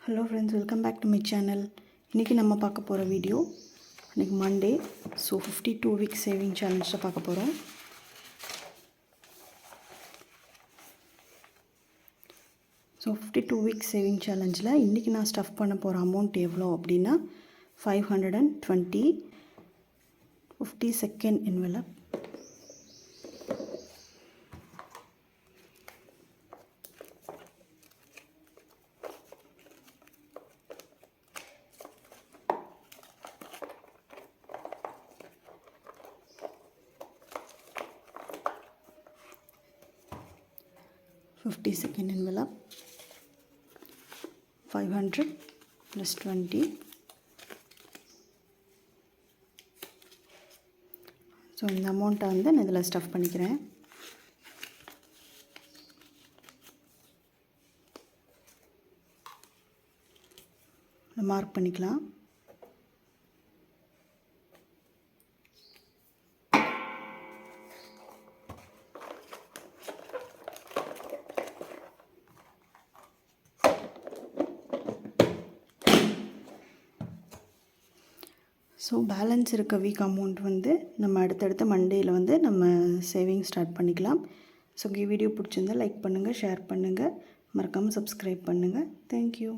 Hello friends, welcome back to my channel. இன்னைக்கு நம்ம பார்க்க போற வீடியோ இன்னைக்கு Monday, so 52 week saving challenge பார்க்க போறோம். So 52 week saving challenge-ல இன்னைக்கு நான் ஸ்டஃப் பண்ண போற அமௌண்ட் எவ்வளவு அப்படினா 520 50 second envelope. $50 envelope, 500 plus 20. So இந்த அமௌண்ட்டை வந்து நான் இதில் ஸ்டஃப் பண்ணிக்கிறேன். மார்க் பண்ணிக்கலாம். ஸோ பேலன்ஸ் இருக்க வீக் அமௌண்ட் வந்து நம்ம அடுத்தடுத்த மண்டேயில் வந்து நம்ம சேவிங் ஸ்டார்ட் பண்ணிக்கலாம். ஸோ வீடியோ பிடிச்சிருந்தால் லைக் பண்ணுங்கள், ஷேர் பண்ணுங்கள், மறக்காமல் சப்ஸ்கிரைப் பண்ணுங்கள். தேங்க்யூ.